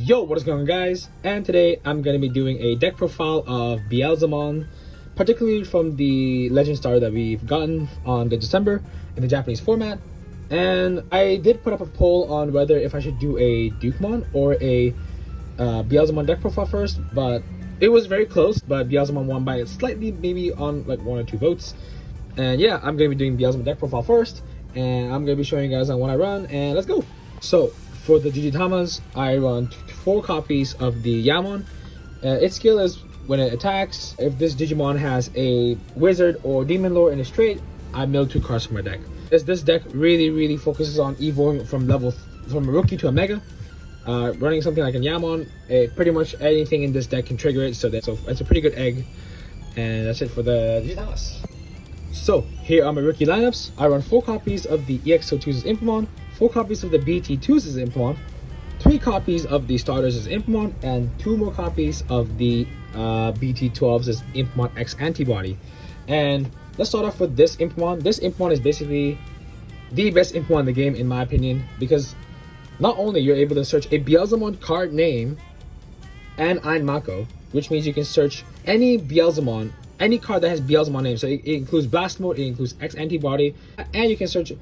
Yo, what is going on, guys? And today I'm going to be doing a deck profile of Beelzemon, particularly from the Legend Star that we've gotten on the December in the Japanese format. And I did put up a poll on whether if I should do a Digimon or a Beelzemon deck profile first, but it was very close, but Beelzemon won by slightly, maybe on like 1 or 2 votes. And yeah, I'm going to be doing Beelzemon deck profile first, and I'm going to be showing you guys on what I run, and let's go. So for the Tamers, I run 4 copies of the Yamon. Its skill is when it attacks, if this Digimon has a wizard or demon lore in its trait, I mill 2 cards from my deck. This deck really focuses on evolving from a rookie to a mega. Running something like a Yamon, pretty much anything in this deck can trigger it, so it's a pretty good egg. And that's it for the Tamers. So here are my rookie lineups. I run 4 copies of the EX02's Impomon, 4 copies of the BT2's Impomon, 3 copies of the starters' Impomon, and 2 more copies of the BT12's Impomon X Antibody. And let's start off with this Impomon. This Impomon is basically the best Impomon in the game, in my opinion, because not only you're able to search a Beelzemon card name and Ein Mako, which means you can search any Beelzemon, any card that has Beelzemon name. So it includes Blast Mode, it includes X Antibody, and you can search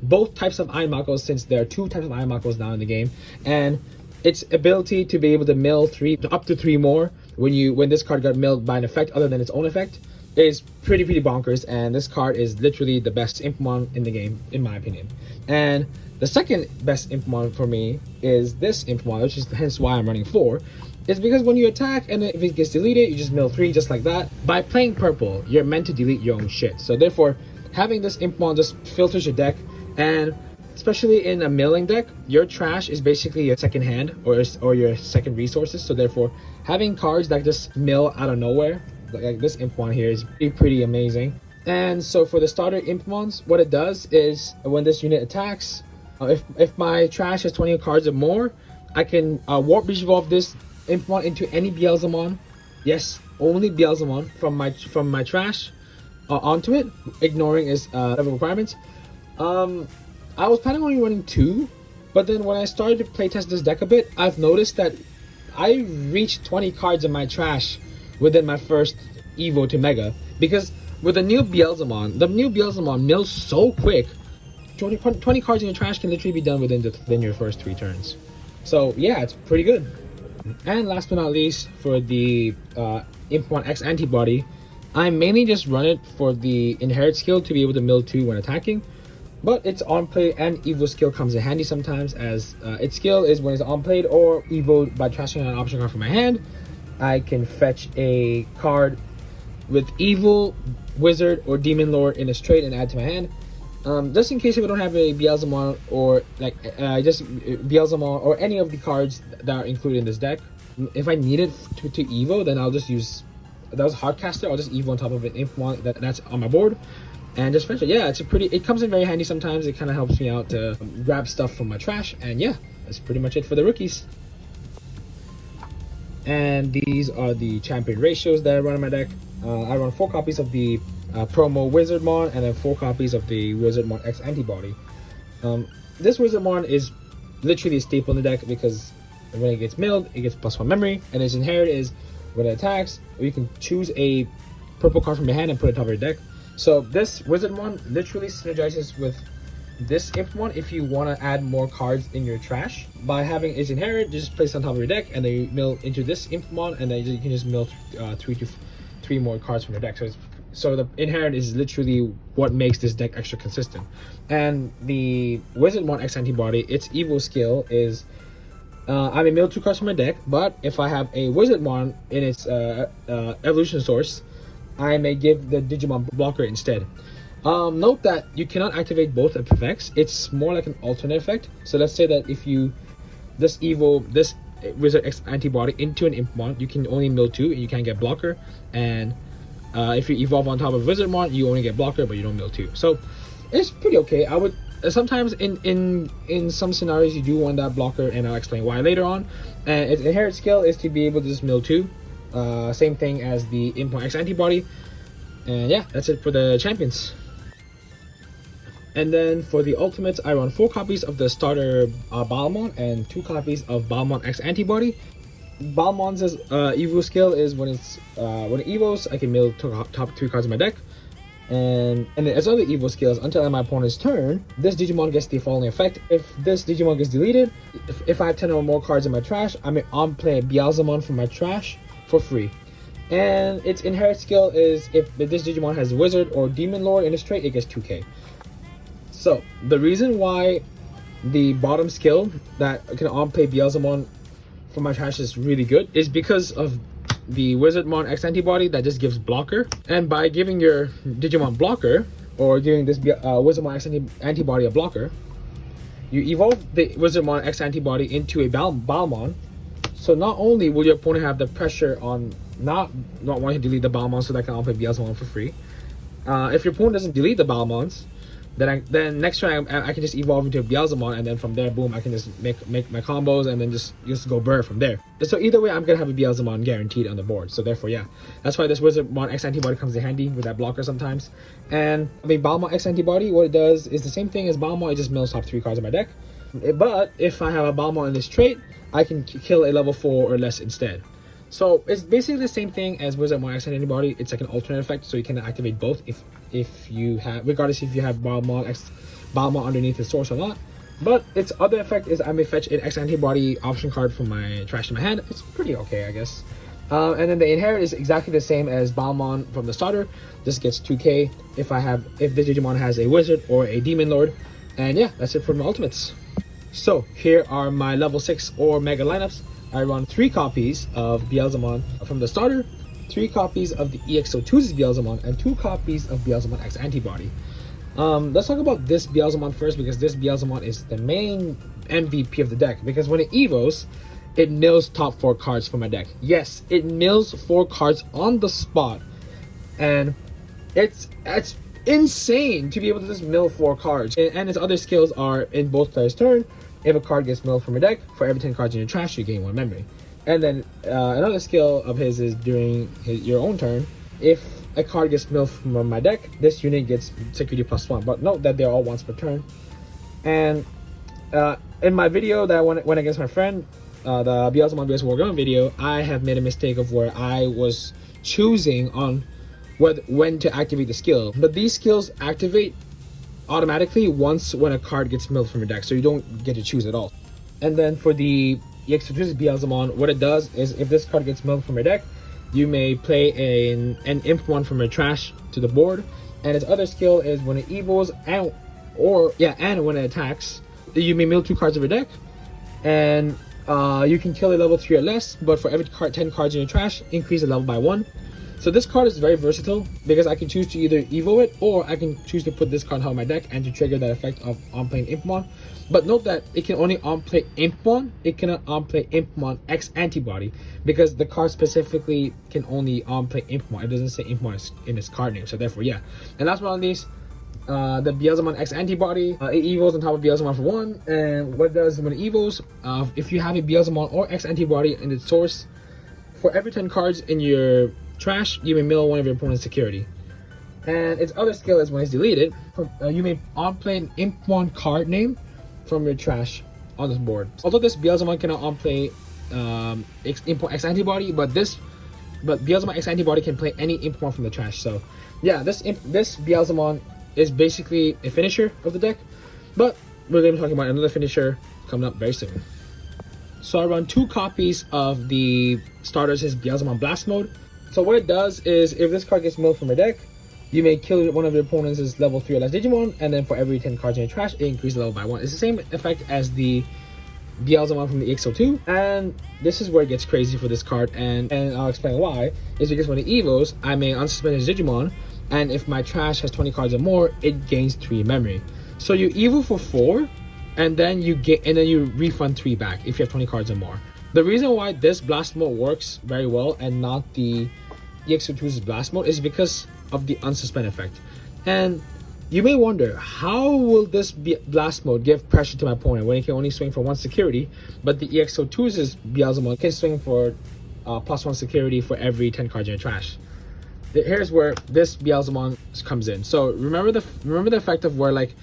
both types of Ein Makos, since there are 2 types of Ein Makos now in the game. And its ability to be able to mill up to 3 more when this card got milled by an effect other than its own effect is pretty bonkers. And this card is literally the best Impomon in the game, in my opinion. And the second best Impomon for me is this Impomon, which is hence why I'm running 4. It's because when you attack and if it gets deleted, you just mill 3 just like that. By playing purple, you're meant to delete your own shit. So therefore, having this Impomon just filters your deck. And especially in a milling deck, your trash is basically your second hand or your second resources. So therefore, having cards that just mill out of nowhere, like this Impomon here, is pretty amazing. And so for the starter Impomons, what it does is when this unit attacks, if my trash has 20 cards or more, I can warp revolve this Impomon into any Beelzemon. Yes, only Beelzemon from my trash onto it, ignoring its level requirements. I was planning on running 2, but then when I started to playtest this deck a bit, I've noticed that I reached 20 cards in my trash within my first Evo to Mega, because with the new Beelzemon mills so quick. 20 cards in your trash can literally be done within your first 3 turns. So yeah, it's pretty good. And last but not least, for the Impomon X Antibody, I mainly just run it for the Inherit skill to be able to mill 2 when attacking. But its on-play and Evo skill comes in handy sometimes, as its skill is when it's on-played or Evo by trashing an option card from my hand, I can fetch a card with Evil, Wizard, or Demon Lore in its trait and add to my hand. Just in case if I don't have a Beelzemon or just Beelzemon or any of the cards that are included in this deck, if I need it to Evo, then I'll just use those Hardcaster. I'll just Evo on top of an Impomon that's on my board and just fetch it. Yeah, it comes in very handy sometimes. It kind of helps me out to grab stuff from my trash. And yeah, that's pretty much it for the rookies. And these are the champion ratios that I run in my deck. I run 4 copies of the promo Wizardmon and then 4 copies of the Wizardmon X Antibody. This Wizardmon is literally a staple in the deck because when it gets milled, it gets +1 memory, and its inherit is when it attacks, you can choose a purple card from your hand and put it on top of your deck. So this Wizardmon literally synergizes with this Impomon if you want to add more cards in your trash. By having its inherit, just place it on top of your deck and then you mill into this Impomon, and then you can just mill 3 more cards from your deck. So the inherit is literally what makes this deck extra consistent. And the Wizardmon X Antibody, its Evo skill is I may mill 2 cards from my deck, but if I have a Wizardmon in its evolution source, I may give the Digimon blocker instead. Note that you cannot activate both effects. It's more like an alternate effect. So let's say that if you this Wizard X Antibody into an Impomon, you can only mill 2 and you can't get blocker. And if you evolve on top of Wizardmon, you only get blocker, but you don't mill 2. So it's pretty okay. I would sometimes in some scenarios you do want that blocker, and I'll explain why later on. And its inherit skill is to be able to just mill 2. Same thing as the Impomon X Antibody. And yeah, that's it for the champions. And then for the ultimates, I run 4 copies of the starter Beelzemon and 2 copies of Beelzemon X Antibody. Beelzemon's Evo skill is when it evos, I can mill top 3 cards in my deck. And its other Evo skills, until my opponent's turn, this Digimon gets the following effect. If this Digimon gets deleted, if I have 10 or more cards in my trash, I may on-play Beelzemon from my trash for free. And its inherit skill is if this Digimon has Wizard or Demon Lord in its trait, it gets 2k. So, the reason why the bottom skill that can on-play Beelzemon from my trash is really good is because of the Wizardmon X Antibody that just gives blocker. And by giving your Digimon blocker, or giving this Wizardmon X Antibody a blocker, you evolve the Wizardmon X Antibody into a Beelzemon. So not only will your opponent have the pressure on not wanting to delete the Beelzemon so that can on-play Beelzemon for free. If your opponent doesn't delete the Beelzemons, then next turn I can just evolve into a Beelzemon, and then from there, boom, I can just make my combos and then just go burr from there. So either way, I'm gonna have a Beelzemon guaranteed on the board. So therefore, yeah, that's why this Wizardmon X Antibody comes in handy with that blocker sometimes. And I mean, Beelzemon X Antibody, what it does is the same thing as Beelzemon. It just mills top 3 cards in my deck. But if I have a Beelzemon in this trait, I can kill a level 4 or less instead. So it's basically the same thing as Wizardmon X Antibody. It's like an alternate effect, so you can activate both if you have, regardless if you have Beelzemon underneath the source or not. But its other effect is I may fetch an X Antibody option card from my trash to my hand. It's pretty okay, I guess. And then the inherit is exactly the same as Beelzemon from the starter. This gets 2k if the Digimon has a Wizard or a Demon Lord. And yeah, that's it for my ultimates. So here are my level 6 or Mega lineups. I run 3 copies of Beelzemon from the starter, 3 copies of the EXO2's Beelzemon, and 2 copies of Beelzemon X Antibody. Let's talk about this Beelzemon first, because this Beelzemon is the main MVP of the deck. Because when it evos, it mills top 4 cards from my deck. Yes, it mills 4 cards on the spot, and it's insane to be able to just mill 4 cards. And its other skills are in both players' turn. If a card gets milled from your deck, for every 10 cards in your trash, you gain 1 memory. And then another skill of his is during your own turn. If a card gets milled from my deck, this unit gets security +1. But note that they're all once per turn. And in my video that I went against my friend, the Beelzemon vs Wargun video, I have made a mistake of where I was choosing on when to activate the skill. But these skills activate automatically when a card gets milled from your deck, so you don't get to choose at all. And then for the EXO2's Beelzemon, what it does is if this card gets milled from your deck, you may play an Imp one from your trash to the board. And its other skill is when it evos and when it attacks, you may mill 2 cards of your deck, and you can kill a level 3 or less, but for every 10 cards in your trash, increase the level by 1. So this card is very versatile because I can choose to either evo it, or I can choose to put this card on my deck and to trigger that effect of on-playing Impmon. But note that it can only on-play Impmon, it cannot on-play Impmon X Antibody, because the card specifically can only on-play Impmon. It doesn't say Impmon in its card name, so therefore, yeah. And last but not least, the Beelzemon X Antibody, it evos on top of Beelzemon for 1, and what it does when it evos, if you have a Beelzemon or X Antibody in its source, for every 10 cards in your trash, you may mill 1 of your opponent's security. And its other skill is when it's deleted, you may on-play an Impmon card name from your trash on this board. Although this Beelzemon cannot on-play Impmon X Antibody, but Beelzemon X Antibody can play any Impmon from the trash. So yeah, this Beelzemon is basically a finisher of the deck, but we're going to be talking about another finisher coming up very soon. So I run 2 copies of the starters, his Beelzemon Blast Mode. So what it does is if this card gets milled from your deck, you may kill one of your opponent's level 3 or less Digimon, and then for every 10 cards in your trash, it increases the level by 1. It's the same effect as the Beelzemon from the EXO2, and this is where it gets crazy for this card, and I'll explain why. Is because when it evos, I may unsuspend his Digimon, and if my trash has 20 cards or more, it gains 3 memory. So you evo for 4, and then you refund 3 back if you have 20 cards or more. The reason why this blast mode works very well and not the EXO2's blast mode is because of the unsuspend effect. And you may wonder, how will this blast mode give pressure to my opponent when it can only swing for 1 security, but the EXO2's Beelzemon can swing for +1 security for every 10 cards in your trash? Here's where this Beelzemon comes in. So remember the effect of where, like,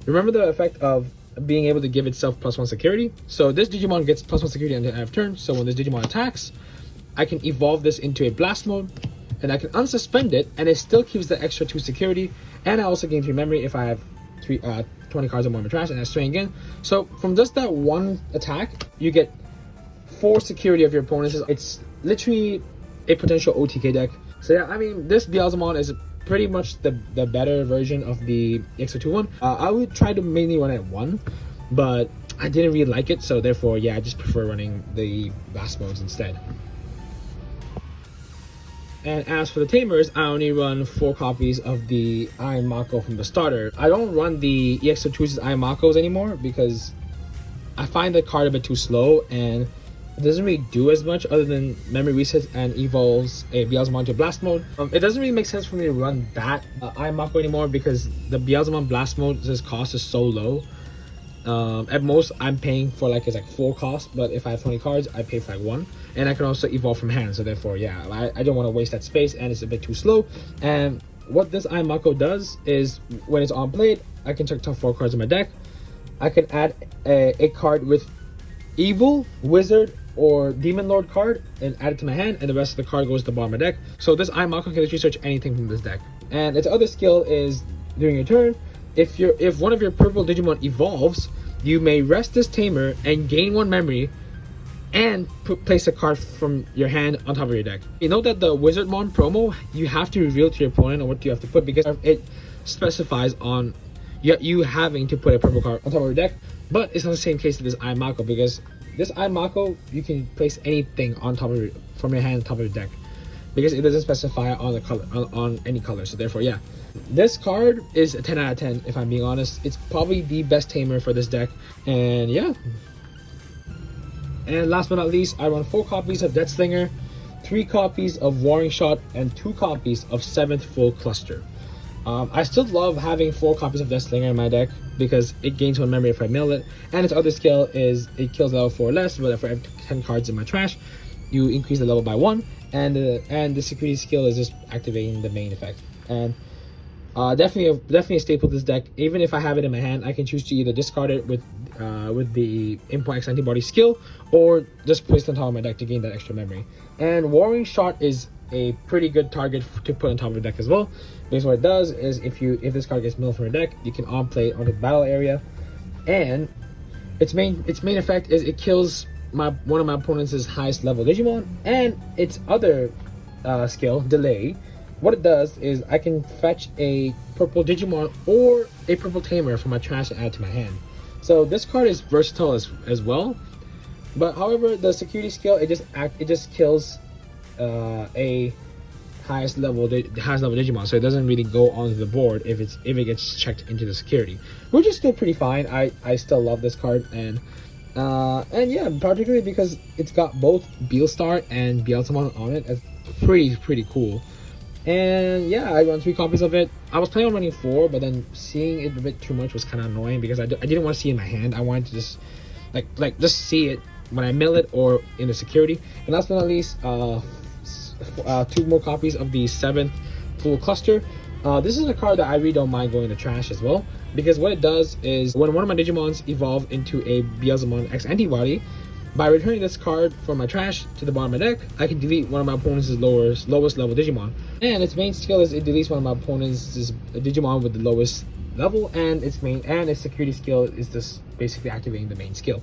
Remember the effect of being able to give itself +1 security? So this Digimon gets +1 security on the end of turn, so when this Digimon attacks, I can evolve this into a blast mode, and I can unsuspend it, and it still keeps the extra 2 security, and I also gain 3 memory if I have 20 cards or more in my trash, and I swing again. So from just that one attack, you get 4 security of your opponents. It's literally a potential OTK deck. So yeah, I mean, this Beelzemon is pretty much the better version of the EX-021. I would try to mainly run it at 1, but I didn't really like it, so therefore, yeah, I just prefer running the blast modes instead. And as for the Tamers, I only run 4 copies of the Iron Mako from the starter. I don't run the EX-022's Iron Makos anymore because I find the card a bit too slow, and it doesn't really do as much other than memory resets and evolves a Beelzemon to blast mode. It doesn't really make sense for me to run that Iron Mako anymore because the Beelzemon blast mode, this cost is so low. At most, I'm paying for it's like 4 costs, but if I have 20 cards, I pay for like 1, and I can also evolve from hand. So therefore, yeah, I don't want to waste that space, and it's a bit too slow. And what this Iron Mako does is, when it's on played, I can check top 4 cards in my deck. I can add a card with Evil, Wizard, or Demon Lord card and add it to my hand, and the rest of the card goes to the bottom of my deck. So this Iron Mako can literally search anything from this deck. And its other skill is, during your turn, if one of your purple Digimon evolves, you may rest this Tamer and gain 1 memory and place a card from your hand on top of your deck. You know that the Wizardmon promo, you have to reveal to your opponent on what you have to put because it specifies on you having to put a purple card on top of your deck, but it's not the same case with this Iron Mako because this Iron Mako, you can place anything on top of from your hand on top of your deck because it doesn't specify on the color on any color. So therefore, yeah, this card is a 10 out of 10 if I'm being honest. It's probably the best Tamer for this deck, and yeah. And last but not least, I run 4 copies of Deathslinger, 3 copies of Warring Shot, and 2 copies of 7th Full Cluster. I still love having 4 copies of Deathslinger in my deck because it gains 1 memory if I mill it, and its other skill is it kills level 4 or less, but for every 10 cards in my trash, you increase the level by 1, and the security skill is just activating the main effect. And definitely a staple of this deck. Even if I have it in my hand, I can choose to either discard it with the Import X Antibody skill, or just place it on top of my deck to gain that extra memory. And Warring Shot is a pretty good target to put on top of the deck as well, because what it does is if this card gets milled from your deck, you can on play it onto the battle area, and its main effect is it kills one of my opponent's highest level Digimon. And its other skill, Delay, what it does is I can fetch a purple Digimon or a purple Tamer from my trash and add it to my hand. So this card is versatile as well, but however, the security skill, it just kills a highest level Digimon, so it doesn't really go onto the board if it gets checked into the security, which is still pretty fine. I still love this card, and yeah, particularly because it's got both Beelstar and Beelzemon on it. It's pretty cool. And yeah, I run 3 copies of it. I was planning on running 4, but then seeing it a bit too much was kind of annoying because I didn't want to see it in my hand. I wanted to just just see it when I mill it or in the security. And last but not least, 2 more copies of the 7th Full Cluster. This is a card that I really don't mind going to trash as well, because what it does is when one of my Digimons evolve into a Beelzemon X Antibody, by returning this card from my trash to the bottom of my deck, I can delete one of my opponent's lowest level Digimon. And its main skill is it deletes one of my opponent's Digimon with the lowest level, and its security skill is just basically activating the main skill.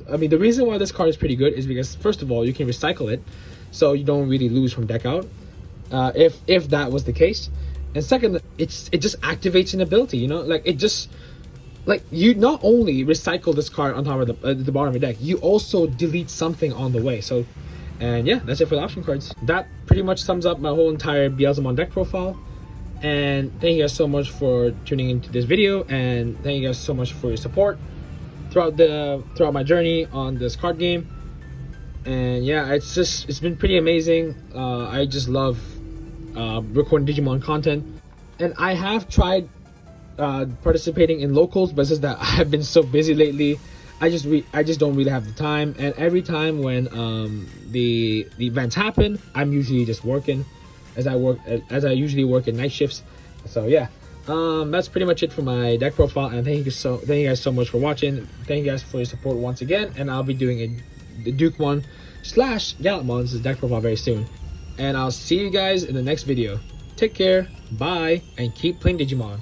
I mean, the reason why this card is pretty good is because, first of all, you can recycle it, so you don't really lose from deck out, if that was the case. And second, it just activates an ability, you know, you not only recycle this card on top of the bottom of your deck, you also delete something on the way. So, and yeah, that's it for the option cards. That pretty much sums up my whole entire Beelzemon deck profile. And thank you guys so much for tuning into this video, and thank you guys so much for your support throughout my journey on this card game. And yeah, it's been pretty amazing. I just love recording Digimon content, and I have tried participating in locals, but it's just that I've been so busy lately. I just don't really have the time, and every time when the events happen, I'm usually just working, as I usually work at night shifts. So yeah, That's pretty much it for my deck profile, and thank you guys so much for watching. Thank you guys for your support once again, and I'll be doing the Dukemon slash Gallantmon's deck profile very soon. And I'll see you guys in the next video. Take care, bye, and keep playing Digimon.